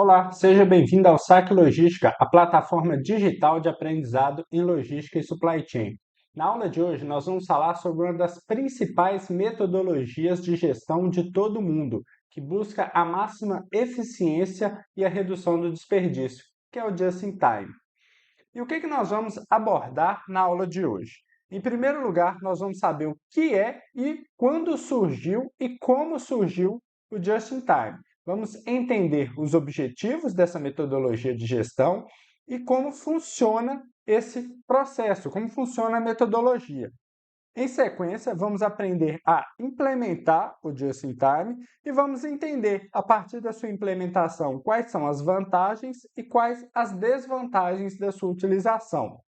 Olá, seja bem-vindo ao Saque Logística, a plataforma digital de aprendizado em logística e supply chain. Na aula de hoje, nós vamos falar sobre uma das principais metodologias de gestão de todo o mundo, que busca a máxima eficiência e a redução do desperdício, que é o Just in Time. E o que nós vamos abordar na aula de hoje? Em primeiro lugar, nós vamos saber o que é e quando surgiu e como surgiu o Just in Time. Vamos entender os objetivos dessa metodologia de gestão e como funciona esse processo, como funciona a metodologia. Em sequência, vamos aprender a implementar o Just in Time e vamos entender, a partir da sua implementação, quais são as vantagens e quais as desvantagens da sua utilização.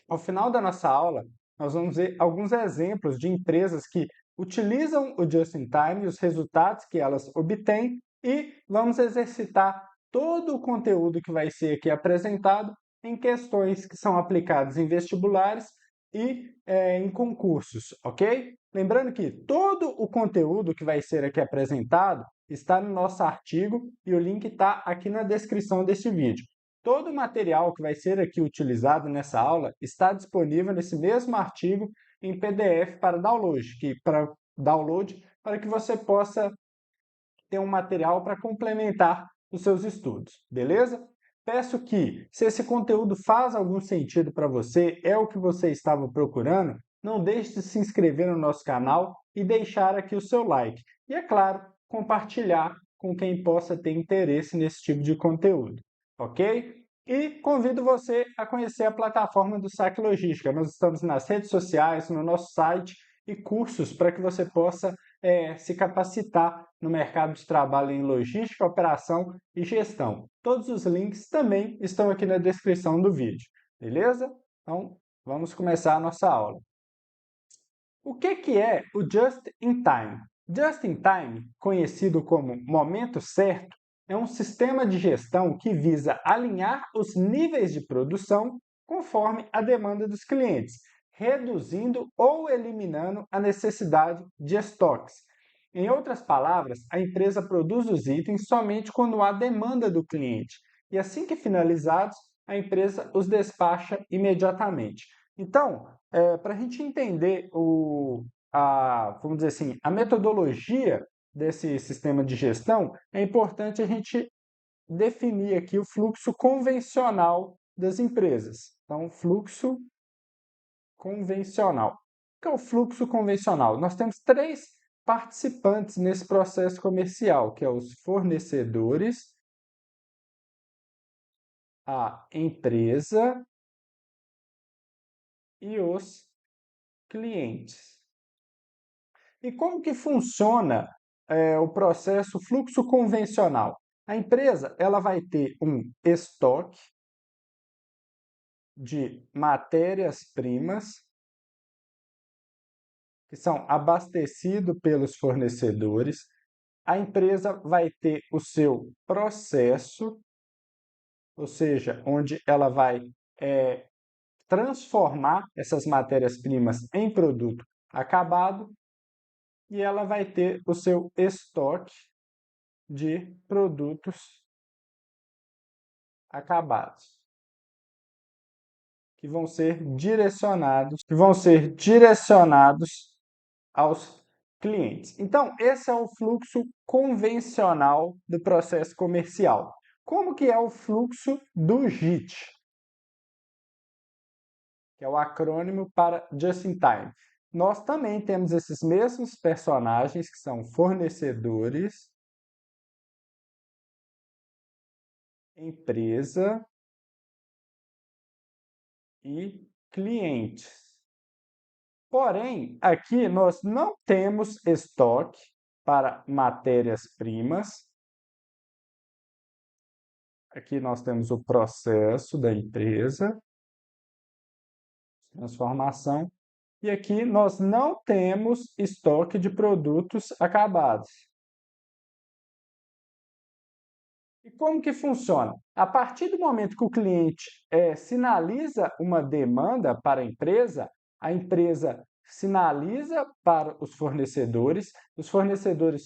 Ao final da nossa aula, nós vamos ver alguns exemplos de empresas que utilizam o Just in Time e os resultados que elas obtêm e vamos exercitar todo o conteúdo que vai ser aqui apresentado em questões que são aplicadas em vestibulares e em concursos, ok? Lembrando que todo o conteúdo que vai ser aqui apresentado está no nosso artigo e o link está aqui na descrição desse vídeo. Todo o material que vai ser aqui utilizado nessa aula está disponível nesse mesmo artigo em PDF para download, para que você possa ter um material para complementar os seus estudos, beleza? Peço que, se esse conteúdo faz algum sentido para você, é o que você estava procurando, não deixe de se inscrever no nosso canal e deixar aqui o seu like. E, é claro, compartilhar com quem possa ter interesse nesse tipo de conteúdo, ok? E convido você a conhecer a plataforma do Saque Logística. Nós estamos nas redes sociais, no nosso site e cursos para que você possa se capacitar no mercado de trabalho em logística, operação e gestão. Todos os links também estão aqui na descrição do vídeo, beleza? Então, vamos começar a nossa aula. O que é o Just in Time? Just in Time, conhecido como momento certo, é um sistema de gestão que visa alinhar os níveis de produção conforme a demanda dos clientes, reduzindo ou eliminando a necessidade de estoques. Em outras palavras, a empresa produz os itens somente quando há demanda do cliente, e assim que finalizados, a empresa os despacha imediatamente. Então, para a gente entender vamos dizer assim, a metodologia desse sistema de gestão, é importante a gente definir aqui o fluxo convencional das empresas. Então, fluxo convencional. O que é o fluxo convencional? Nós temos três participantes nesse processo comercial, que é os fornecedores, a empresa e os clientes. E como que funciona o processo fluxo convencional? A empresa ela vai ter um estoque de matérias-primas que são abastecidos pelos fornecedores. A empresa vai ter o seu processo, ou seja, onde ela vai transformar essas matérias-primas em produto acabado e ela vai ter o seu estoque de produtos acabados, que vão ser direcionados aos clientes. Então, esse é o fluxo convencional do processo comercial. Como que é o fluxo do JIT? Que é o acrônimo para Just in Time. Nós também temos esses mesmos personagens que são fornecedores, empresa e clientes. Porém, aqui nós não temos estoque para matérias-primas. Aqui nós temos o processo da empresa, transformação, e aqui nós não temos estoque de produtos acabados. E como que funciona? A partir do momento que o cliente sinaliza uma demanda para a empresa sinaliza para os fornecedores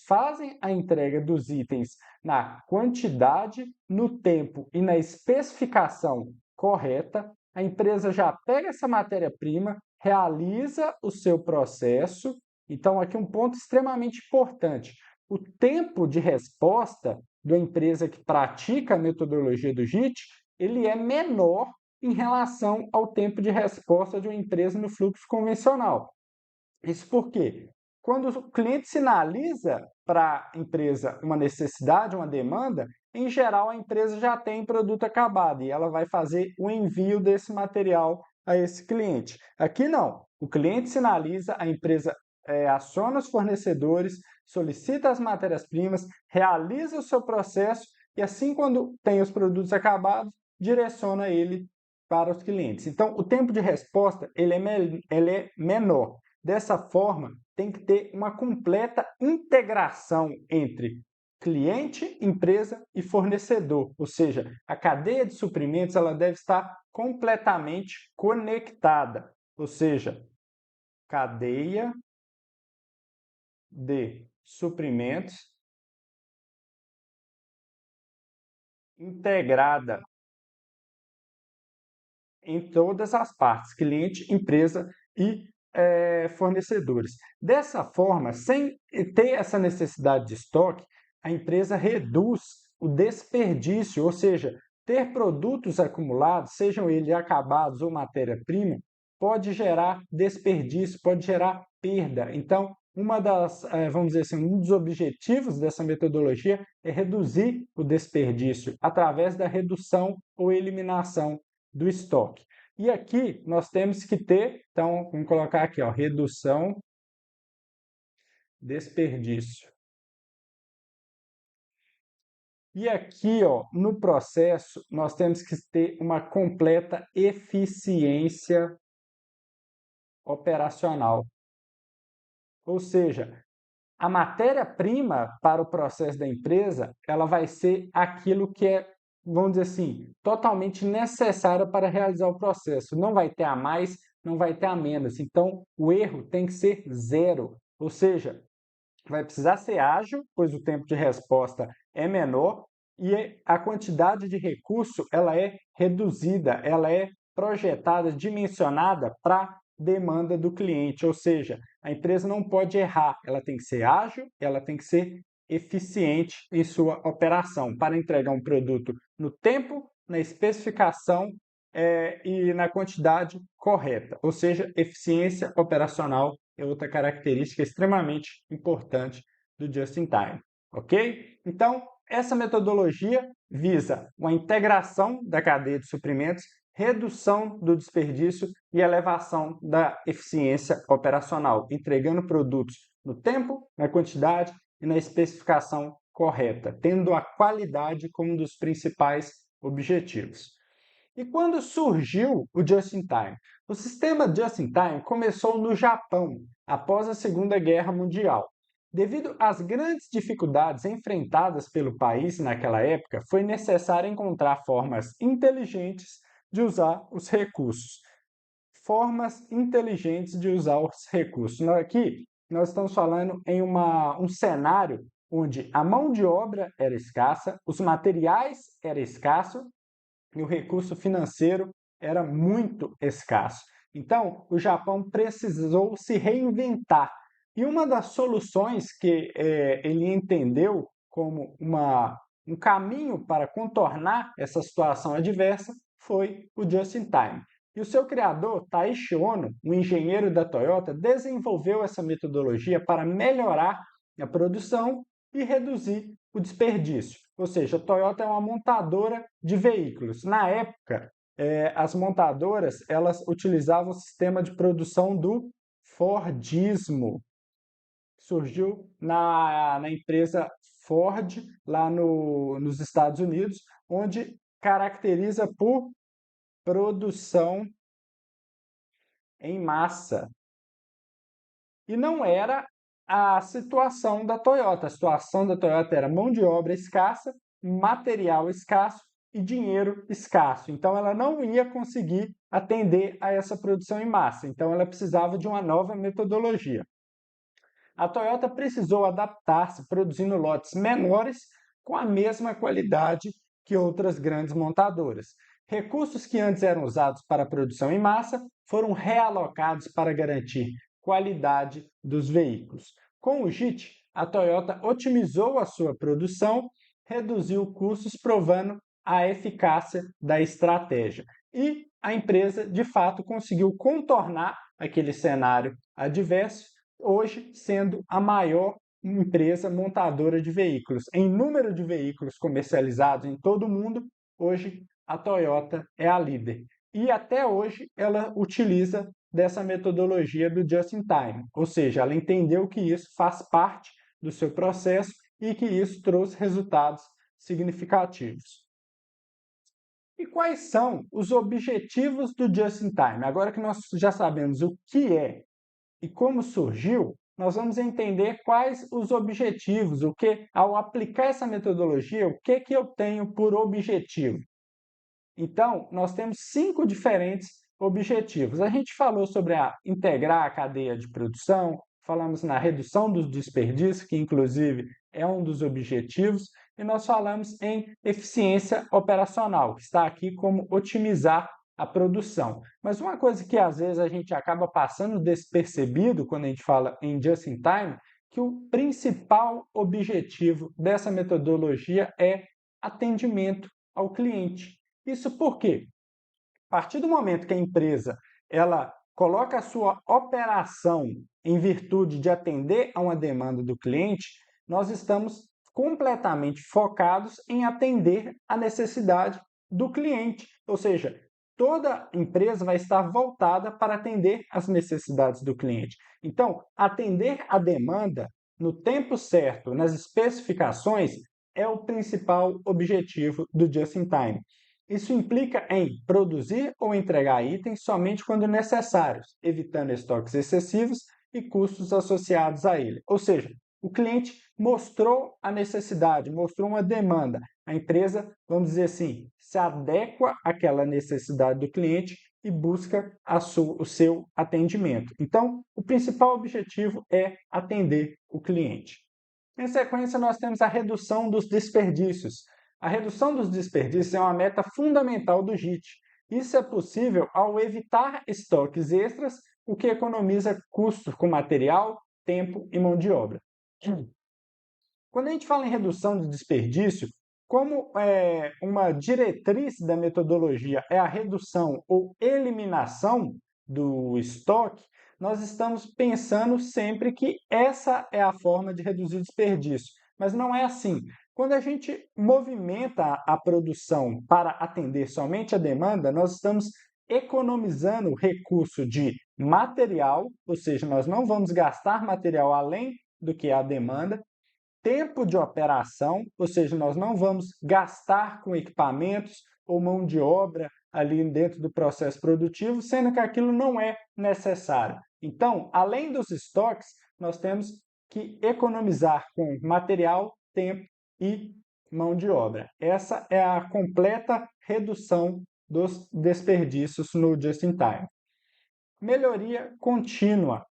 fazem a entrega dos itens na quantidade, no tempo e na especificação correta, a empresa já pega essa matéria-prima, realiza o seu processo. Então, aqui um ponto extremamente importante: o tempo de resposta da empresa que pratica a metodologia do JIT, ele é menor em relação ao tempo de resposta de uma empresa no fluxo convencional. Isso porque, quando o cliente sinaliza para a empresa uma necessidade, uma demanda, em geral a empresa já tem produto acabado e ela vai fazer o envio desse material a esse cliente. Aqui não, o cliente sinaliza, a empresa aciona os fornecedores, solicita as matérias-primas, realiza o seu processo e assim, quando tem os produtos acabados, direciona ele para os clientes. Então, o tempo de resposta ele é menor. Dessa forma, tem que ter uma completa integração entre cliente, empresa e fornecedor, ou seja, a cadeia de suprimentos ela deve estar completamente conectada, ou seja, cadeia de suprimentos integrada em todas as partes, cliente, empresa e fornecedores. Dessa forma, sem ter essa necessidade de estoque, a empresa reduz o desperdício, ou seja, ter produtos acumulados, sejam eles acabados ou matéria-prima, pode gerar desperdício, pode gerar perda. Então, vamos dizer assim, um dos objetivos dessa metodologia é reduzir o desperdício através da redução ou eliminação do estoque. E aqui nós temos que ter, então, vamos colocar aqui, ó, redução, desperdício. E aqui, ó, no processo, nós temos que ter uma completa eficiência operacional. Ou seja, a matéria-prima para o processo da empresa, ela vai ser aquilo que é, vamos dizer assim, totalmente necessária para realizar o processo. Não vai ter a mais, não vai ter a menos. Então, o erro tem que ser zero. Ou seja, vai precisar ser ágil, pois o tempo de resposta é menor e a quantidade de recurso ela é reduzida, ela é projetada, dimensionada para demanda do cliente, ou seja, a empresa não pode errar, ela tem que ser ágil, ela tem que ser eficiente em sua operação para entregar um produto no tempo, na especificação e na quantidade correta, ou seja, eficiência operacional é outra característica extremamente importante do Just-in-Time, ok? Então, essa metodologia visa uma integração da cadeia de suprimentos, redução do desperdício e elevação da eficiência operacional, entregando produtos no tempo, na quantidade e na especificação correta, tendo a qualidade como um dos principais objetivos. E quando surgiu o Just-in-Time? O sistema Just-in-Time começou no Japão, após a Segunda Guerra Mundial. Devido às grandes dificuldades enfrentadas pelo país naquela época, foi necessário encontrar formas inteligentes de usar os recursos. Formas inteligentes de usar os recursos. Aqui, nós estamos falando em um cenário onde a mão de obra era escassa, os materiais eram escassos e o recurso financeiro era muito escasso. Então, o Japão precisou se reinventar. E uma das soluções que ele entendeu como um caminho para contornar essa situação adversa foi o Just-in-Time. E o seu criador, Taiichi Ohno, um engenheiro da Toyota, desenvolveu essa metodologia para melhorar a produção e reduzir o desperdício. Ou seja, a Toyota é uma montadora de veículos. Na época, as montadoras elas utilizavam o sistema de produção do Fordismo. Surgiu na empresa Ford, lá nos Estados Unidos, onde caracteriza por produção em massa. E não era a situação da Toyota. A situação da Toyota era mão de obra escassa, material escasso e dinheiro escasso. Então, ela não ia conseguir atender a essa produção em massa. Então, ela precisava de uma nova metodologia. A Toyota precisou adaptar-se, produzindo lotes menores com a mesma qualidade que outras grandes montadoras. Recursos que antes eram usados para a produção em massa foram realocados para garantir qualidade dos veículos. Com o JIT, a Toyota otimizou a sua produção, reduziu custos, provando a eficácia da estratégia. E a empresa, de fato, conseguiu contornar aquele cenário adverso, hoje sendo a maior empresa montadora de veículos. Em número de veículos comercializados em todo o mundo, hoje a Toyota é a líder. E até hoje ela utiliza dessa metodologia do just in time, ou seja, ela entendeu que isso faz parte do seu processo e que isso trouxe resultados significativos. E quais são os objetivos do just in time? Agora que nós já sabemos o que é e como surgiu, nós vamos entender quais os objetivos, o que, ao aplicar essa metodologia, o que eu tenho por objetivo. Então, nós temos 5 diferentes objetivos. A gente falou sobre integrar a cadeia de produção, falamos na redução dos desperdícios, que inclusive é um dos objetivos, e nós falamos em eficiência operacional, que está aqui como otimizar a produção. Mas uma coisa que às vezes a gente acaba passando despercebido quando a gente fala em just in time, que o principal objetivo dessa metodologia é atendimento ao cliente. Isso por quê? A partir do momento que a empresa ela coloca a sua operação em virtude de atender a uma demanda do cliente, nós estamos completamente focados em atender a necessidade do cliente, ou seja, toda empresa vai estar voltada para atender as necessidades do cliente. Então, atender a demanda no tempo certo, nas especificações, é o principal objetivo do Just in Time. Isso implica em produzir ou entregar itens somente quando necessários, evitando estoques excessivos e custos associados a ele. Ou seja, o cliente mostrou a necessidade, mostrou uma demanda. A empresa, vamos dizer assim, se adequa àquela necessidade do cliente e busca o seu atendimento. Então, o principal objetivo é atender o cliente. Em sequência, nós temos a redução dos desperdícios. A redução dos desperdícios é uma meta fundamental do JIT. Isso é possível ao evitar estoques extras, o que economiza custos com material, tempo e mão de obra. Quando a gente fala em redução de desperdício, como uma diretriz da metodologia é a redução ou eliminação do estoque, nós estamos pensando sempre que essa é a forma de reduzir o desperdício. Mas não é assim. Quando a gente movimenta a produção para atender somente a demanda, nós estamos economizando recurso de material, ou seja, nós não vamos gastar material além do que é a demanda, tempo de operação, ou seja, nós não vamos gastar com equipamentos ou mão de obra ali dentro do processo produtivo, sendo que aquilo não é necessário. Então, além dos estoques, nós temos que economizar com material, tempo e mão de obra. Essa é a completa redução dos desperdícios no Just in Time. Melhoria contínua.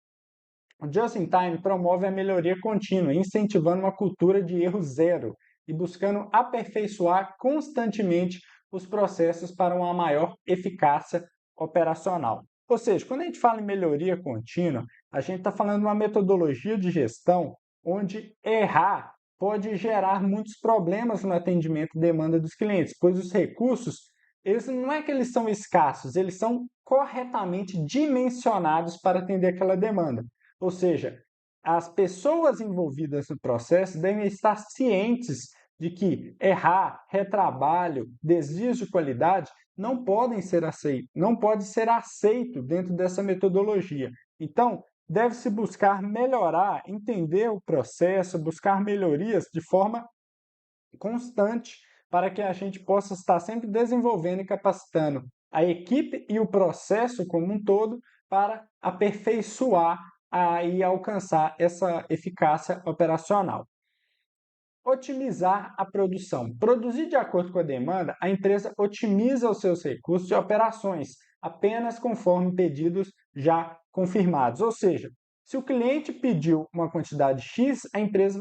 O Just in Time promove a melhoria contínua, incentivando uma cultura de erro zero e buscando aperfeiçoar constantemente os processos para uma maior eficácia operacional. Ou seja, quando a gente fala em melhoria contínua, a gente está falando de uma metodologia de gestão onde errar pode gerar muitos problemas no atendimento e demanda dos clientes, pois os recursos, eles não é que eles são escassos, eles são corretamente dimensionados para atender aquela demanda. Ou seja, as pessoas envolvidas no processo devem estar cientes de que errar, retrabalho, desvios de qualidade não podem ser aceitos, não pode ser aceito dentro dessa metodologia. Então, deve-se buscar melhorar, entender o processo, buscar melhorias de forma constante para que a gente possa estar sempre desenvolvendo e capacitando a equipe e o processo como um todo para aperfeiçoar e alcançar essa eficácia operacional. Otimizar a produção. Produzir de acordo com a demanda, a empresa otimiza os seus recursos e operações, apenas conforme pedidos já confirmados. Ou seja, se o cliente pediu uma quantidade X, a empresa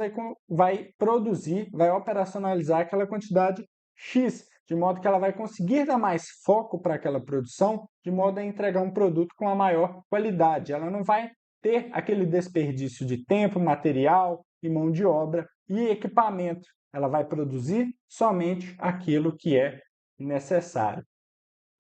vai produzir, vai operacionalizar aquela quantidade X, de modo que ela vai conseguir dar mais foco para aquela produção, de modo a entregar um produto com a maior qualidade. Ela não vai ter aquele desperdício de tempo, material e mão de obra e equipamento. Ela vai produzir somente aquilo que é necessário.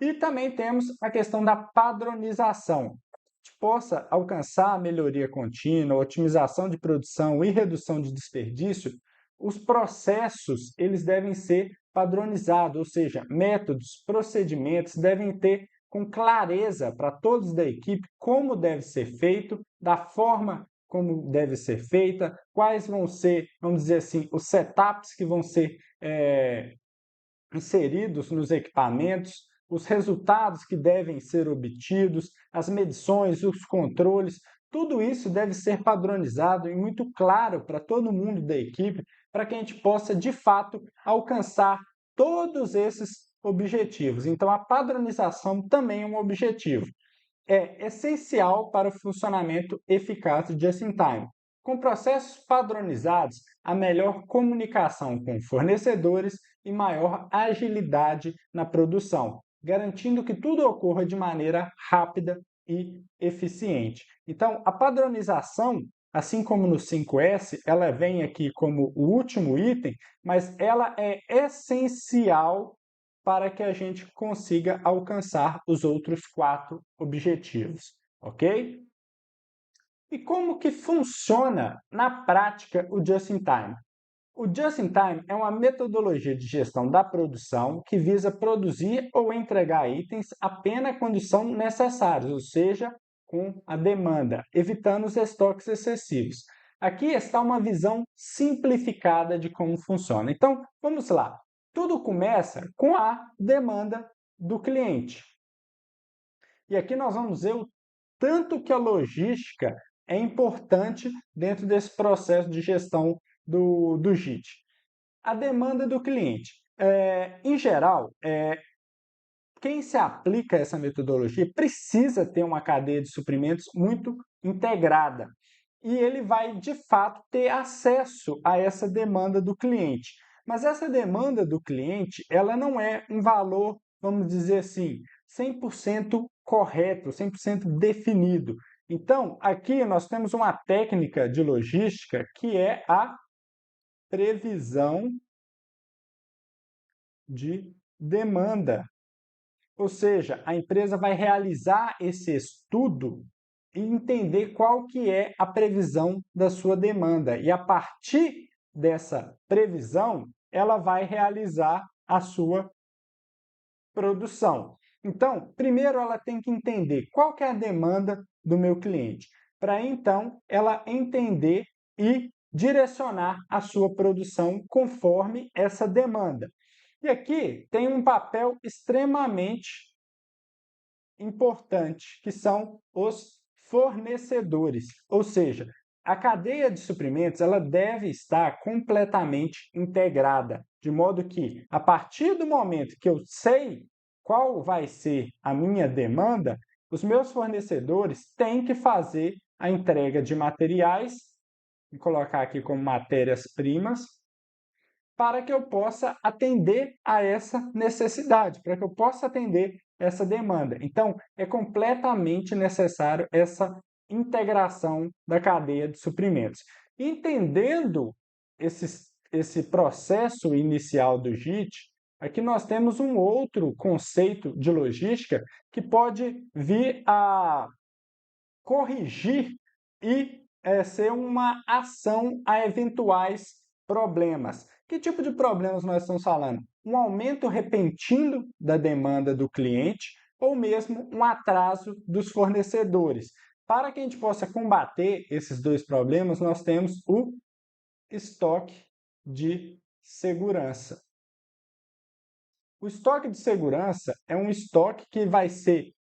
E também temos a questão da padronização. Que possa alcançar a melhoria contínua, otimização de produção e redução de desperdício, os processos eles devem ser padronizados, ou seja, métodos, procedimentos devem ter com clareza para todos da equipe como deve ser feito, da forma como deve ser feita, quais vão ser, vamos dizer assim, os setups que vão ser inseridos nos equipamentos, os resultados que devem ser obtidos, as medições, os controles, tudo isso deve ser padronizado e muito claro para todo mundo da equipe, para que a gente possa, de fato, alcançar todos esses objetivos. Então, a padronização também é um objetivo. É essencial para o funcionamento eficaz do just-in-time. Com processos padronizados, a melhor comunicação com fornecedores e maior agilidade na produção, garantindo que tudo ocorra de maneira rápida e eficiente. Então, a padronização, assim como no 5S, ela vem aqui como o último item, mas ela é essencial para que a gente consiga alcançar os outros 4 objetivos, ok? E como que funciona na prática o Just-in-Time? O Just-in-Time é uma metodologia de gestão da produção que visa produzir ou entregar itens apenas quando são necessários, ou seja, com a demanda, evitando os estoques excessivos. Aqui está uma visão simplificada de como funciona. Então, vamos lá. Tudo começa com a demanda do cliente. E aqui nós vamos ver o tanto que a logística é importante dentro desse processo de gestão do JIT. A demanda do cliente. Em geral, quem se aplica a essa metodologia precisa ter uma cadeia de suprimentos muito integrada. E ele vai, de fato, ter acesso a essa demanda do cliente. Mas essa demanda do cliente, ela não é um valor, vamos dizer assim, 100% correto, 100% definido. Então, aqui nós temos uma técnica de logística que é a previsão de demanda. Ou seja, a empresa vai realizar esse estudo e entender qual que é a previsão da sua demanda. E a partir dessa previsão, ela vai realizar a sua produção. Então, primeiro ela tem que entender qual que é a demanda do meu cliente, para então ela entender e direcionar a sua produção conforme essa demanda. E aqui tem um papel extremamente importante, que são os fornecedores. Ou seja, a cadeia de suprimentos ela deve estar completamente integrada, de modo que, a partir do momento que eu sei qual vai ser a minha demanda, os meus fornecedores têm que fazer a entrega de materiais, vou colocar aqui como matérias-primas, para que eu possa atender a essa necessidade, para que eu possa atender essa demanda. Então, é completamente necessário essa integração da cadeia de suprimentos. Entendendo esse processo inicial do JIT, aqui nós temos um outro conceito de logística que pode vir a corrigir e ser uma ação a eventuais problemas. Que tipo de problemas nós estamos falando? Um aumento repentino da demanda do cliente ou mesmo um atraso dos fornecedores. Para que a gente possa combater esses dois problemas, nós temos o estoque de segurança. O estoque de segurança é um estoque que vai ser,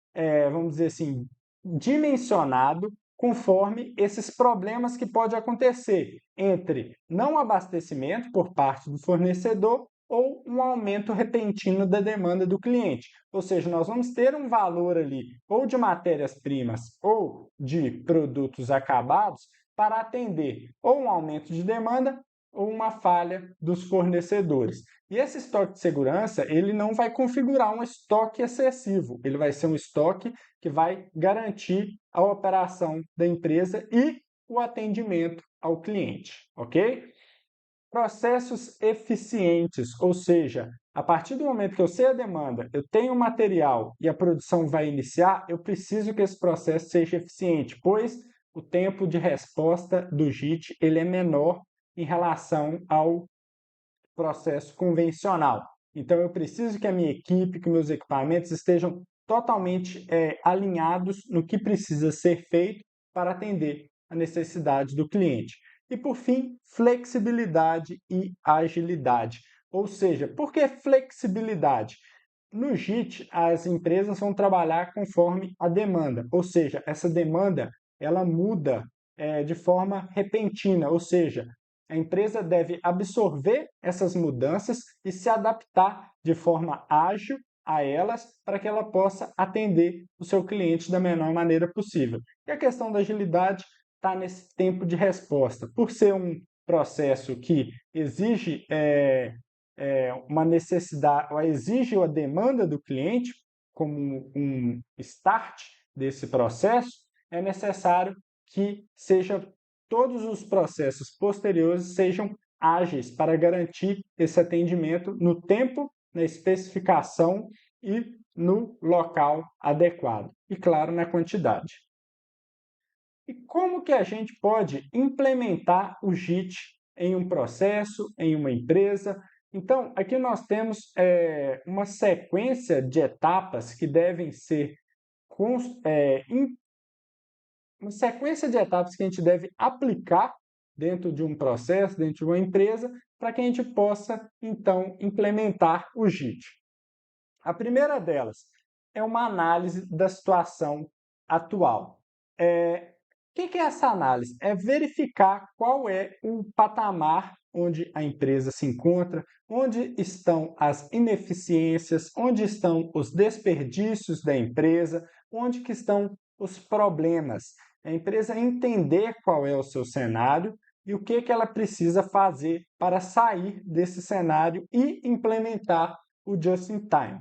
vamos dizer assim, dimensionado conforme esses problemas que pode acontecer entre não abastecimento por parte do fornecedor ou um aumento repentino da demanda do cliente. Ou seja, nós vamos ter um valor ali, ou de matérias-primas ou de produtos acabados, para atender ou um aumento de demanda ou uma falha dos fornecedores. E esse estoque de segurança, ele não vai configurar um estoque excessivo, ele vai ser um estoque que vai garantir a operação da empresa e o atendimento ao cliente, ok? Processos eficientes, ou seja, a partir do momento que eu sei a demanda, eu tenho o material e a produção vai iniciar, eu preciso que esse processo seja eficiente, pois o tempo de resposta do JIT ele é menor em relação ao processo convencional. Então, eu preciso que a minha equipe, que meus equipamentos estejam totalmente alinhados no que precisa ser feito para atender a necessidade do cliente. E, por fim, flexibilidade e agilidade. Ou seja, por que flexibilidade? No JIT, as empresas vão trabalhar conforme a demanda, ou seja, essa demanda ela muda de forma repentina, ou seja, a empresa deve absorver essas mudanças e se adaptar de forma ágil a elas para que ela possa atender o seu cliente da menor maneira possível. E a questão da agilidade está nesse tempo de resposta. Por ser um processo que exige uma necessidade, ou exige a demanda do cliente como um start desse processo, é necessário que todos os processos posteriores sejam ágeis para garantir esse atendimento no tempo, na especificação e no local adequado. E, claro, na quantidade. E como que a gente pode implementar o JIT em um processo, em uma empresa? Então, aqui nós temos uma sequência de etapas que devem ser uma sequência de etapas que a gente deve aplicar dentro de um processo, dentro de uma empresa, para que a gente possa, então, implementar o JIT. A primeira delas é uma análise da situação atual. O que é essa análise? É verificar qual é o patamar onde a empresa se encontra, onde estão as ineficiências, onde estão os desperdícios da empresa, onde que estão os problemas. A empresa entender qual é o seu cenário e o que ela precisa fazer para sair desse cenário e implementar o just-in-time.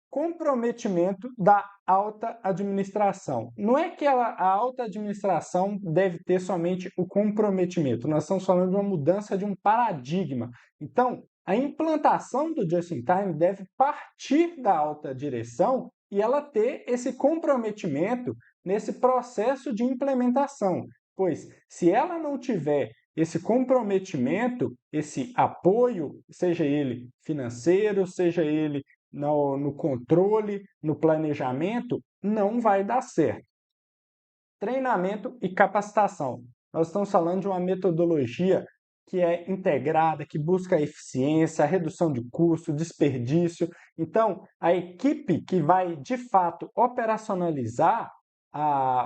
Comprometimento da alta administração. Não é que a alta administração deve ter somente o comprometimento, nós estamos falando de uma mudança de um paradigma. Então, a implantação do just-in-time deve partir da alta direção e ela ter esse comprometimento nesse processo de implementação, pois se ela não tiver esse comprometimento, esse apoio, seja ele financeiro, seja ele no controle, no planejamento, não vai dar certo. Treinamento e capacitação. Nós estamos falando de uma metodologia que é integrada, que busca a eficiência, a redução de custo, desperdício. Então, a equipe que vai, de fato, operacionalizar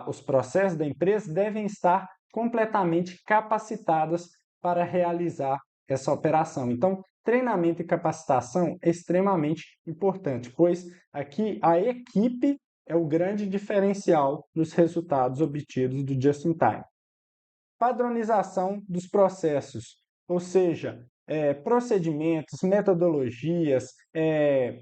os processos da empresa devem estar completamente capacitadas para realizar essa operação. Então, treinamento e capacitação é extremamente importante, pois aqui a equipe é o grande diferencial nos resultados obtidos do just-in-time. Padronização dos processos, ou seja, procedimentos, metodologias,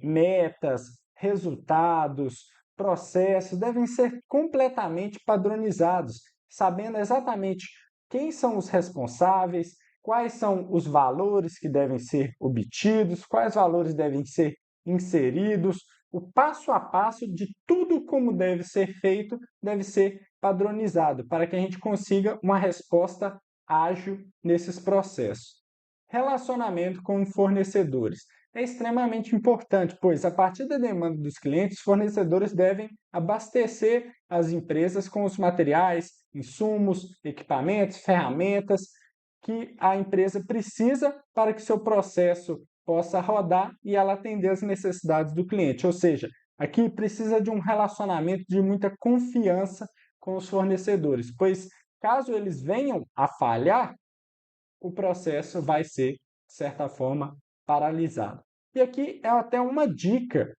metas, resultados, processos devem ser completamente padronizados, sabendo exatamente quem são os responsáveis, quais são os valores que devem ser obtidos, quais valores devem ser inseridos, o passo a passo de tudo como deve ser feito deve ser padronizado para que a gente consiga uma resposta ágil nesses processos. Relacionamento com fornecedores é extremamente importante, pois a partir da demanda dos clientes, os fornecedores devem abastecer as empresas com os materiais, insumos, equipamentos, ferramentas que a empresa precisa para que seu processo possa rodar e ela atender as necessidades do cliente. Ou seja, aqui precisa de um relacionamento de muita confiança com os fornecedores, pois caso eles venham a falhar, o processo vai ser, de certa forma, paralisado. E aqui é até uma dica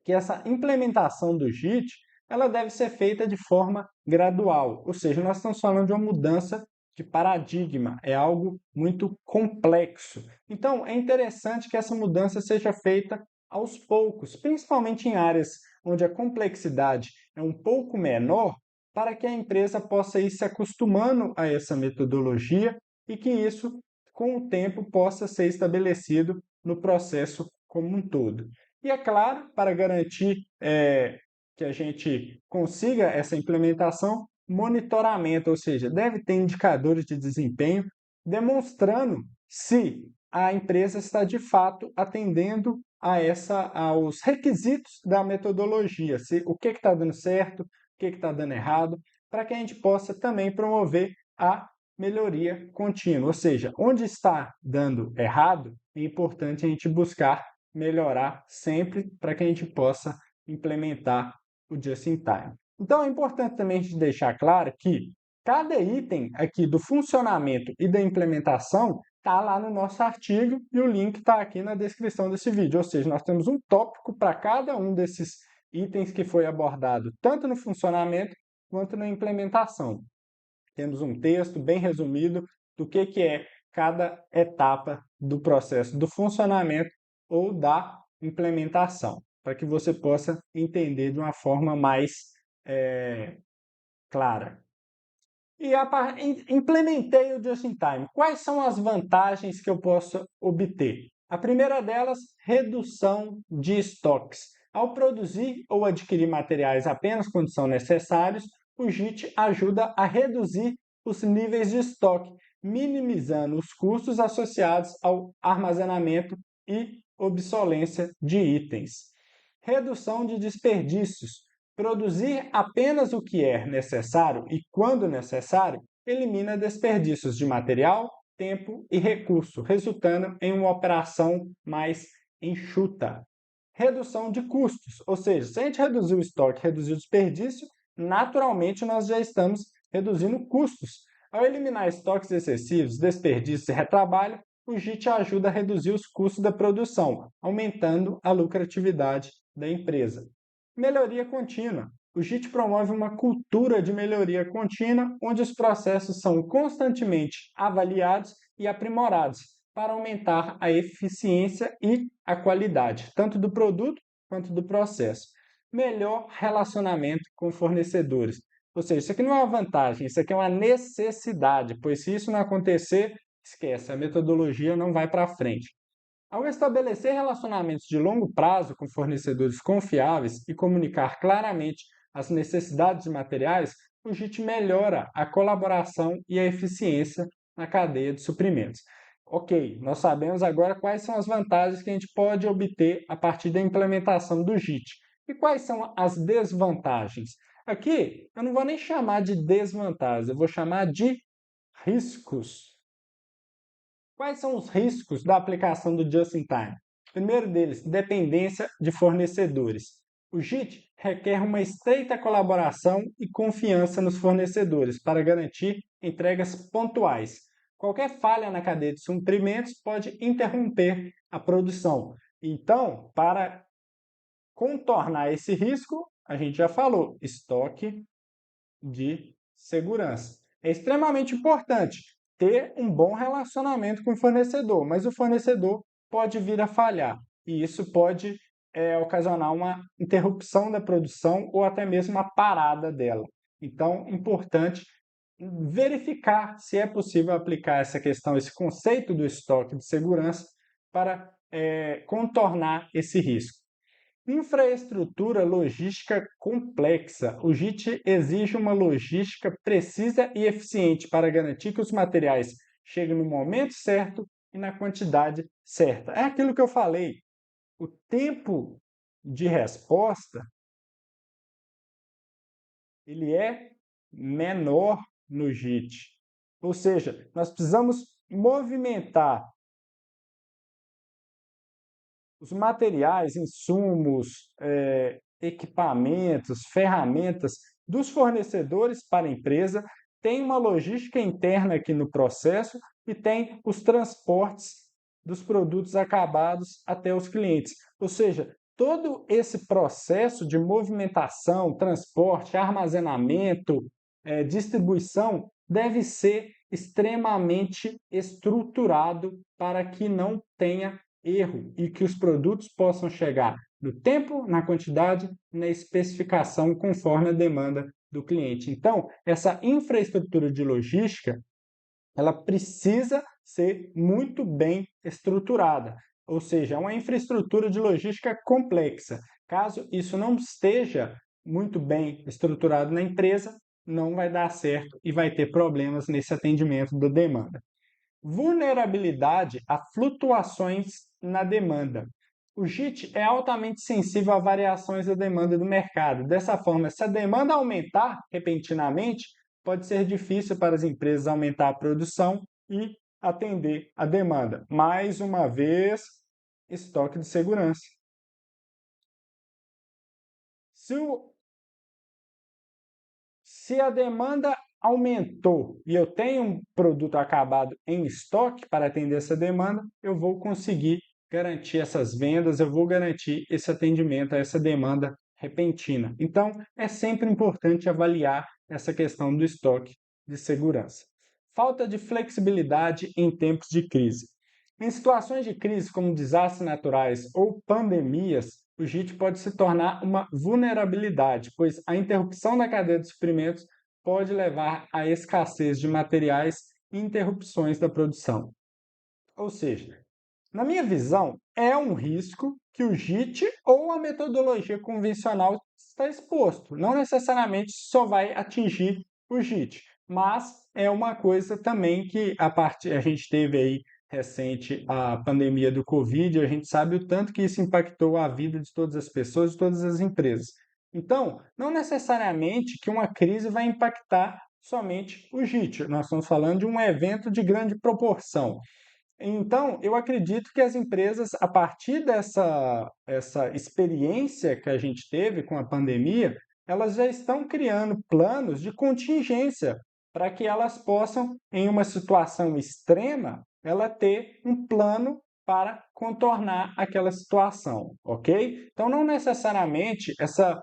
que essa implementação do JIT ela deve ser feita de forma gradual, ou seja, nós estamos falando de uma mudança de paradigma, é algo muito complexo. Então, é interessante que essa mudança seja feita aos poucos, principalmente em áreas onde a complexidade é um pouco menor, para que a empresa possa ir se acostumando a essa metodologia e que isso, com o tempo, possa ser estabelecido no processo como um todo. E é claro, para garantir que a gente consiga essa implementação, monitoramento, ou seja, deve ter indicadores de desempenho demonstrando se a empresa está de fato atendendo aos requisitos da metodologia, se o que está dando certo, o que está dando errado, para que a gente possa também promover a melhoria contínua, ou seja, onde está dando errado, é importante a gente buscar melhorar sempre para que a gente possa implementar o just-in-time. Então é importante também a gente deixar claro que cada item aqui do funcionamento e da implementação está lá no nosso artigo e o link está aqui na descrição desse vídeo. Ou seja, nós temos um tópico para cada um desses itens que foi abordado, tanto no funcionamento quanto na implementação. Temos um texto bem resumido do que é cada etapa do processo do funcionamento ou da implementação, para que você possa entender de uma forma mais clara. E implementei o Just-in-Time. Quais são as vantagens que eu posso obter? A primeira delas, redução de estoques. Ao produzir ou adquirir materiais apenas quando são necessários, o JIT ajuda a reduzir os níveis de estoque, minimizando os custos associados ao armazenamento e obsolência de itens. Redução de desperdícios. Produzir apenas o que é necessário e quando necessário elimina desperdícios de material, tempo e recurso, resultando em uma operação mais enxuta. Redução de custos, ou seja, se a gente reduzir o estoque, reduzir o desperdício, naturalmente nós já estamos reduzindo custos. Ao eliminar estoques excessivos, desperdícios e retrabalho, o JIT ajuda a reduzir os custos da produção, aumentando a lucratividade da empresa. Melhoria contínua. O JIT promove uma cultura de melhoria contínua, onde os processos são constantemente avaliados e aprimorados para aumentar a eficiência e a qualidade, tanto do produto quanto do processo. Melhor relacionamento com fornecedores. Ou seja, isso aqui não é uma vantagem, isso aqui é uma necessidade, pois se isso não acontecer, esquece, a metodologia não vai para frente. Ao estabelecer relacionamentos de longo prazo com fornecedores confiáveis e comunicar claramente as necessidades de materiais, o JIT melhora a colaboração e a eficiência na cadeia de suprimentos. Ok, nós sabemos agora quais são as vantagens que a gente pode obter a partir da implementação do JIT. E quais são as desvantagens? Aqui eu não vou nem chamar de desvantagens, eu vou chamar de riscos. Quais são os riscos da aplicação do Just-in-Time? Primeiro deles, dependência de fornecedores. O JIT requer uma estreita colaboração e confiança nos fornecedores para garantir entregas pontuais. Qualquer falha na cadeia de suprimentos pode interromper a produção. Então, para contornar esse risco, a gente já falou, estoque de segurança. É extremamente importante ter um bom relacionamento com o fornecedor, mas o fornecedor pode vir a falhar e isso pode ocasionar uma interrupção da produção ou até mesmo uma parada dela. Então, importante verificar se é possível aplicar essa questão, esse conceito do estoque de segurança para contornar esse risco. Infraestrutura logística complexa. O JIT exige uma logística precisa e eficiente para garantir que os materiais cheguem no momento certo e na quantidade certa. É aquilo que eu falei. O tempo de resposta ele é menor no JIT. Ou seja, nós precisamos movimentar os materiais, insumos, equipamentos, ferramentas dos fornecedores para a empresa, tem uma logística interna aqui no processo e tem os transportes dos produtos acabados até os clientes. Ou seja, todo esse processo de movimentação, transporte, armazenamento, distribuição deve ser extremamente estruturado para que não tenha erro e que os produtos possam chegar no tempo, na quantidade, na especificação conforme a demanda do cliente. Então, essa infraestrutura de logística, ela precisa ser muito bem estruturada, ou seja, é uma infraestrutura de logística complexa. Caso isso não esteja muito bem estruturado na empresa, não vai dar certo e vai ter problemas nesse atendimento da demanda. Vulnerabilidade a flutuações na demanda. O JIT é altamente sensível a variações da demanda do mercado. Dessa forma, se a demanda aumentar repentinamente, pode ser difícil para as empresas aumentar a produção e atender a demanda. Mais uma vez, estoque de segurança. Se a demanda aumentou e eu tenho um produto acabado em estoque para atender essa demanda, eu vou conseguir garantir essas vendas, eu vou garantir esse atendimento a essa demanda repentina. Então, é sempre importante avaliar essa questão do estoque de segurança. Falta de flexibilidade em tempos de crise. Em situações de crise como desastres naturais ou pandemias, o JIT pode se tornar uma vulnerabilidade, pois a interrupção da cadeia de suprimentos pode levar à escassez de materiais e interrupções da produção. Ou seja, na minha visão, é um risco que o JIT ou a metodologia convencional está exposto. Não necessariamente só vai atingir o JIT, mas é uma coisa também que a gente teve aí recente a pandemia do Covid, a gente sabe o tanto que isso impactou a vida de todas as pessoas, de todas as empresas. Então, não necessariamente que uma crise vai impactar somente o JIT. Nós estamos falando de um evento de grande proporção. Então, eu acredito que as empresas, a partir essa experiência que a gente teve com a pandemia, elas já estão criando planos de contingência para que elas possam, em uma situação extrema, ela ter um plano para contornar aquela situação, ok? Então, não necessariamente essa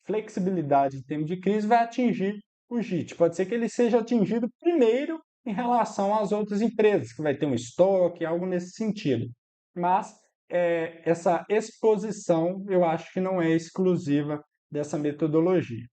flexibilidade em termos de crise vai atingir o JIT. Pode ser que ele seja atingido primeiro em relação às outras empresas, que vai ter um estoque, algo nesse sentido. Mas essa exposição eu acho que não é exclusiva dessa metodologia.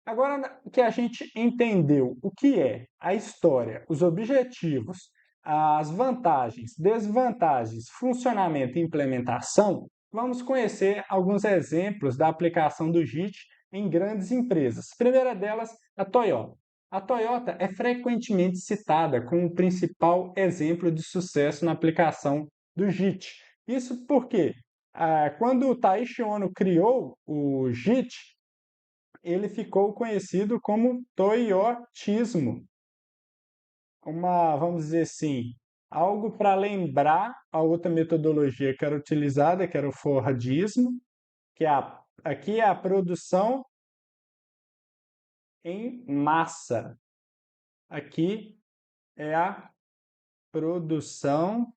Agora que a gente entendeu o que é a história, os objetivos, as vantagens, desvantagens, funcionamento e implementação, vamos conhecer alguns exemplos da aplicação do JIT em grandes empresas. A primeira delas, a Toyota. A Toyota é frequentemente citada como o principal exemplo de sucesso na aplicação do JIT. Isso porque, quando o Taiichi Ohno criou o JIT, ele ficou conhecido como toyotismo. Vamos dizer assim, algo para lembrar a outra metodologia que era utilizada, que era o Fordismo, que aqui é a produção em massa. Aqui é a produção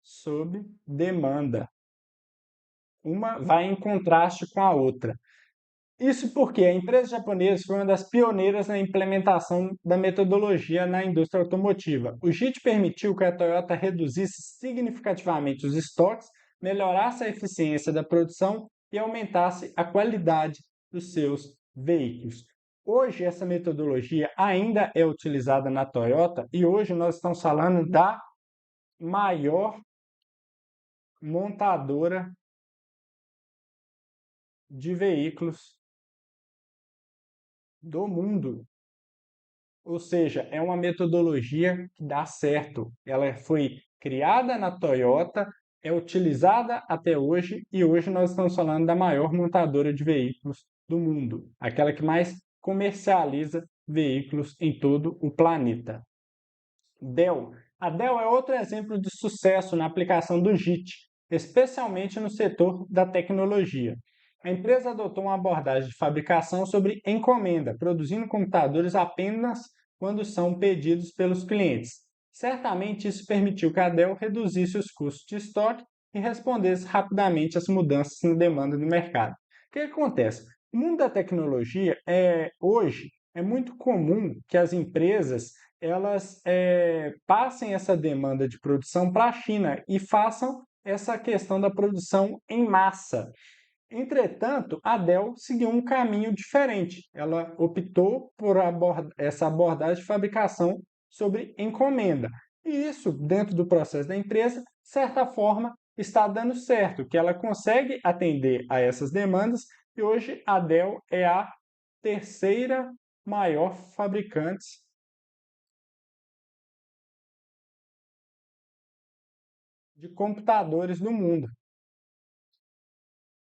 sob demanda. Uma vai em contraste com a outra. Isso porque a empresa japonesa foi uma das pioneiras na implementação da metodologia na indústria automotiva. O JIT permitiu que a Toyota reduzisse significativamente os estoques, melhorasse a eficiência da produção e aumentasse a qualidade dos seus veículos. Hoje, essa metodologia ainda é utilizada na Toyota e hoje nós estamos falando da maior montadora de veículos do mundo. Ou seja, é uma metodologia que dá certo. Ela foi criada na Toyota, é utilizada até hoje e hoje nós estamos falando da maior montadora de veículos do mundo, aquela que mais comercializa veículos em todo o planeta. Dell. A Dell é outro exemplo de sucesso na aplicação do JIT, especialmente no setor da tecnologia. A empresa adotou uma abordagem de fabricação sobre encomenda, produzindo computadores apenas quando são pedidos pelos clientes. Certamente isso permitiu que a Dell reduzisse os custos de estoque e respondesse rapidamente às mudanças na demanda do mercado. O que acontece? O mundo da tecnologia hoje é muito comum que as empresas elas passem essa demanda de produção para a China e façam essa questão da produção em massa. Entretanto, a Dell seguiu um caminho diferente. Ela optou por essa abordagem de fabricação sobre encomenda. E isso, dentro do processo da empresa, de certa forma, está dando certo, que ela consegue atender a essas demandas e hoje a Dell é a terceira maior fabricante de computadores do mundo.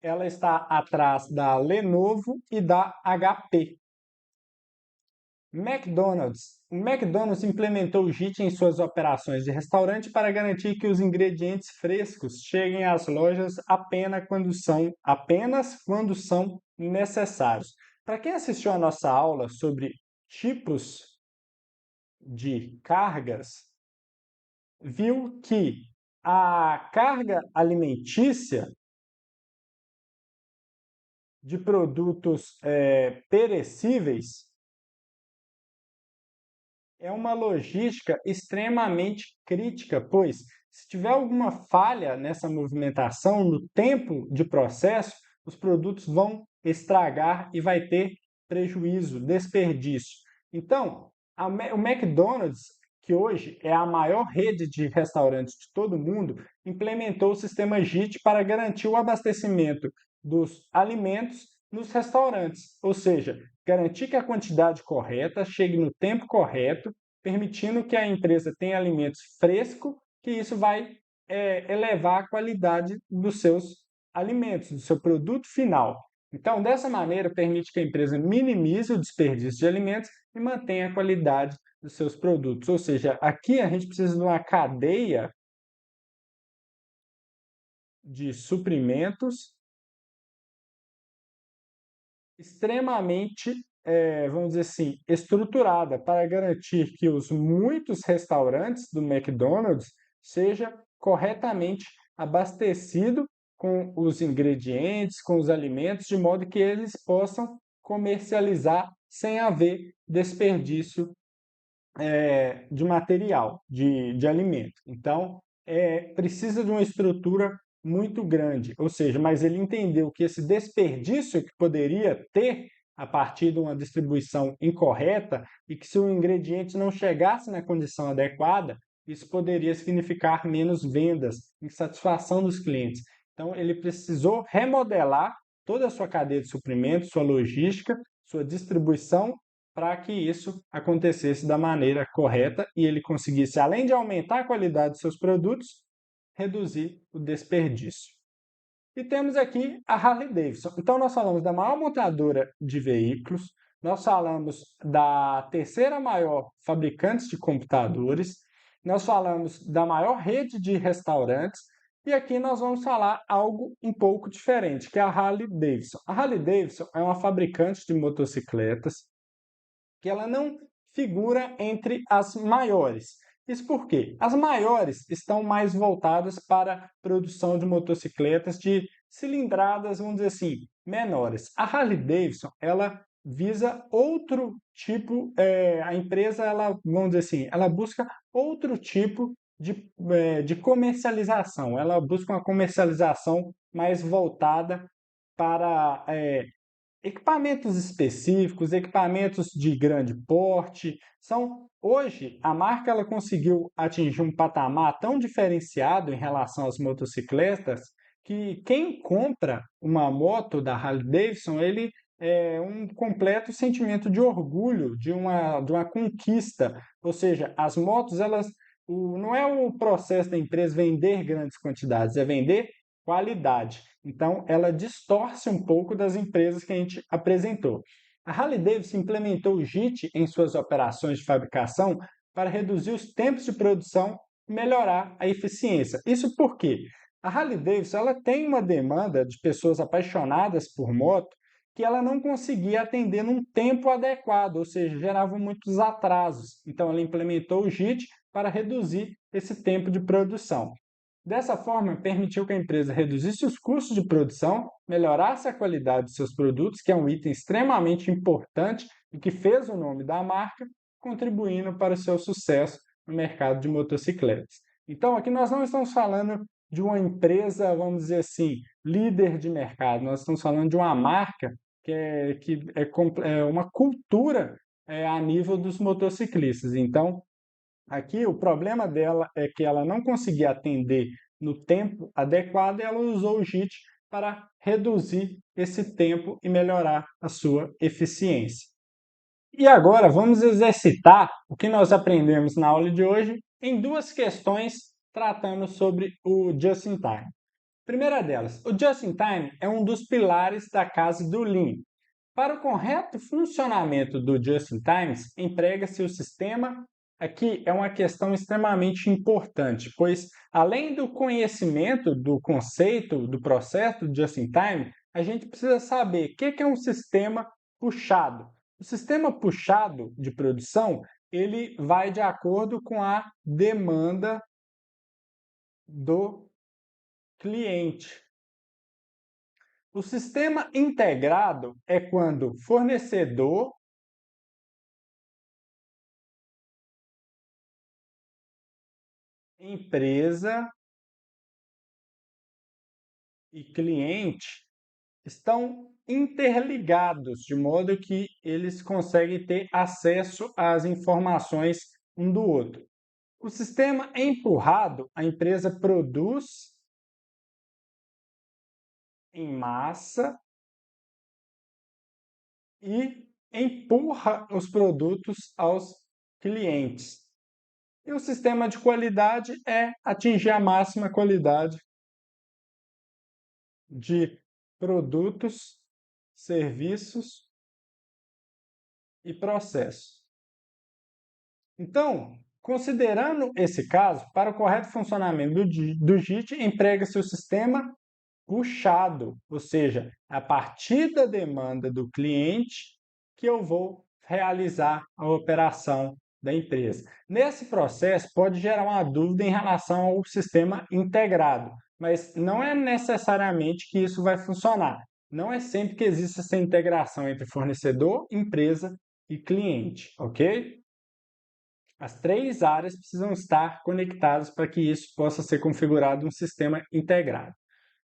Ela está atrás da Lenovo e da HP. McDonald's. O McDonald's implementou o JIT em suas operações de restaurante para garantir que os ingredientes frescos cheguem às lojas apenas quando são necessários. Para quem assistiu a nossa aula sobre tipos de cargas, viu que a carga alimentícia de produtos perecíveis é uma logística extremamente crítica, pois se tiver alguma falha nessa movimentação, no tempo de processo, os produtos vão estragar e vai ter prejuízo, desperdício. Então, o McDonald's, que hoje é a maior rede de restaurantes de todo o mundo, implementou o sistema JIT para garantir o abastecimento dos alimentos nos restaurantes, ou seja, garantir que a quantidade correta chegue no tempo correto, permitindo que a empresa tenha alimentos frescos, que isso vai elevar a qualidade dos seus alimentos, do seu produto final. Então, dessa maneira, permite que a empresa minimize o desperdício de alimentos e mantenha a qualidade dos seus produtos. Ou seja, aqui a gente precisa de uma cadeia de suprimentos extremamente, vamos dizer assim, estruturada para garantir que os muitos restaurantes do McDonald's seja corretamente abastecido com os ingredientes, com os alimentos, de modo que eles possam comercializar sem haver desperdício de material, de alimento. Então, precisa de uma estrutura muito grande, ou seja, mas ele entendeu que esse desperdício que poderia ter a partir de uma distribuição incorreta e que se o ingrediente não chegasse na condição adequada, isso poderia significar menos vendas, insatisfação dos clientes. Então, ele precisou remodelar toda a sua cadeia de suprimentos, sua logística, sua distribuição para que isso acontecesse da maneira correta e ele conseguisse, além de aumentar a qualidade dos seus produtos, reduzir o desperdício. E temos aqui a Harley-Davidson. Então, nós falamos da maior montadora de veículos, nós falamos da terceira maior fabricante de computadores, nós falamos da maior rede de restaurantes, e aqui nós vamos falar algo um pouco diferente, que é a Harley-Davidson. A Harley-Davidson é uma fabricante de motocicletas que ela não figura entre as maiores. Isso porque as maiores estão mais voltadas para a produção de motocicletas de cilindradas, vamos dizer assim, menores. A Harley-Davidson, ela visa outro tipo, a empresa, ela, vamos dizer assim, ela busca outro tipo de comercialização. Ela busca uma comercialização mais voltada para equipamentos específicos, equipamentos de grande porte, são hoje a marca ela conseguiu atingir um patamar tão diferenciado em relação às motocicletas que quem compra uma moto da Harley-Davidson, ele é um completo sentimento de orgulho, de uma conquista. Ou seja, as motos, não é o processo da empresa vender grandes quantidades, é vender qualidade. Então, ela distorce um pouco das empresas que a gente apresentou. A Harley-Davidson implementou o JIT em suas operações de fabricação para reduzir os tempos de produção e melhorar a eficiência. Isso porque a Harley-Davidson ela tem uma demanda de pessoas apaixonadas por moto que ela não conseguia atender num tempo adequado, ou seja, gerava muitos atrasos. Então, ela implementou o JIT para reduzir esse tempo de produção. Dessa forma, permitiu que a empresa reduzisse os custos de produção, melhorasse a qualidade de seus produtos, que é um item extremamente importante e que fez o nome da marca, contribuindo para o seu sucesso no mercado de motocicletas. Então, aqui nós não estamos falando de uma empresa, vamos dizer assim, líder de mercado, nós estamos falando de uma marca que é uma cultura a nível dos motociclistas. Então, aqui o problema dela é que ela não conseguia atender no tempo adequado e ela usou o JIT para reduzir esse tempo e melhorar a sua eficiência. E agora vamos exercitar o que nós aprendemos na aula de hoje em duas questões tratando sobre o Just-in-Time. Primeira delas, o Just-in-Time é um dos pilares da casa do Lean. Para o correto funcionamento do Just-in-Time, emprega-se o sistema. Aqui é uma questão extremamente importante, pois além do conhecimento do conceito do processo do Just-in-Time, a gente precisa saber o que é um sistema puxado. O sistema puxado de produção, ele vai de acordo com a demanda do cliente. O sistema integrado é quando fornecedor, empresa e cliente estão interligados, de modo que eles conseguem ter acesso às informações um do outro. O sistema é empurrado, a empresa produz em massa e empurra os produtos aos clientes. E o sistema de qualidade é atingir a máxima qualidade de produtos, serviços e processos. Então, considerando esse caso, para o correto funcionamento do JIT, emprega-se o sistema puxado, ou seja, a partir da demanda do cliente que eu vou realizar a operação da empresa. Nesse processo, pode gerar uma dúvida em relação ao sistema integrado, mas não é necessariamente que isso vai funcionar. Não é sempre que existe essa integração entre fornecedor, empresa e cliente, ok? As três áreas precisam estar conectadas para que isso possa ser configurado um sistema integrado.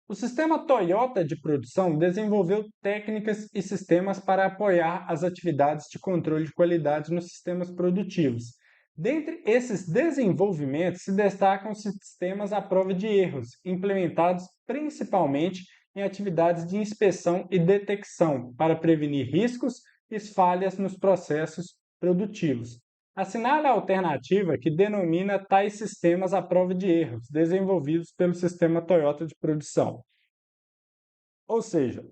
O sistema Toyota de produção desenvolveu técnicas e sistemas para apoiar as atividades de controle de qualidade nos sistemas produtivos. Dentre esses desenvolvimentos se destacam os sistemas à prova de erros, implementados principalmente em atividades de inspeção e detecção para prevenir riscos e falhas nos processos produtivos. Assinale a alternativa que denomina tais sistemas à prova de erros, desenvolvidos pelo sistema Toyota de produção. Ou seja,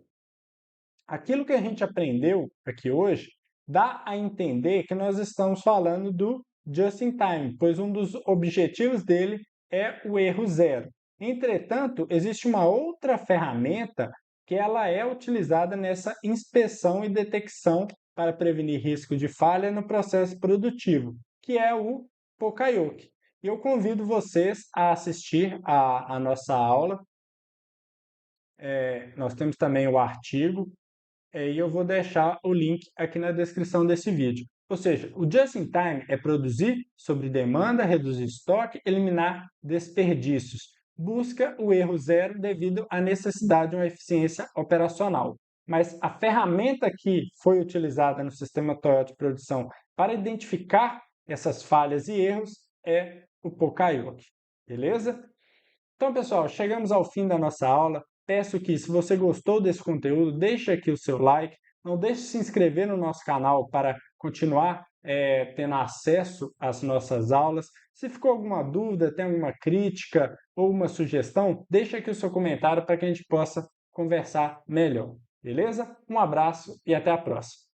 aquilo que a gente aprendeu aqui hoje dá a entender que nós estamos falando do Just-in-Time, pois um dos objetivos dele é o erro zero. Entretanto, existe uma outra ferramenta que ela é utilizada nessa inspeção e detecção para prevenir risco de falha no processo produtivo, que é o Pokayoke. E eu convido vocês a assistir a nossa aula. Nós temos também o artigo, e eu vou deixar o link aqui na descrição desse vídeo. Ou seja, o Just-in-Time é produzir sobre demanda, reduzir estoque, eliminar desperdícios. Busca o erro zero devido à necessidade de uma eficiência operacional. Mas a ferramenta que foi utilizada no sistema Toyota de produção para identificar essas falhas e erros é o Pokayoke. Beleza? Então, pessoal, chegamos ao fim da nossa aula. Peço que, se você gostou desse conteúdo, deixe aqui o seu like. Não deixe de se inscrever no nosso canal para continuar tendo acesso às nossas aulas. Se ficou alguma dúvida, tem alguma crítica ou uma sugestão, deixe aqui o seu comentário para que a gente possa conversar melhor. Beleza? Um abraço e até a próxima.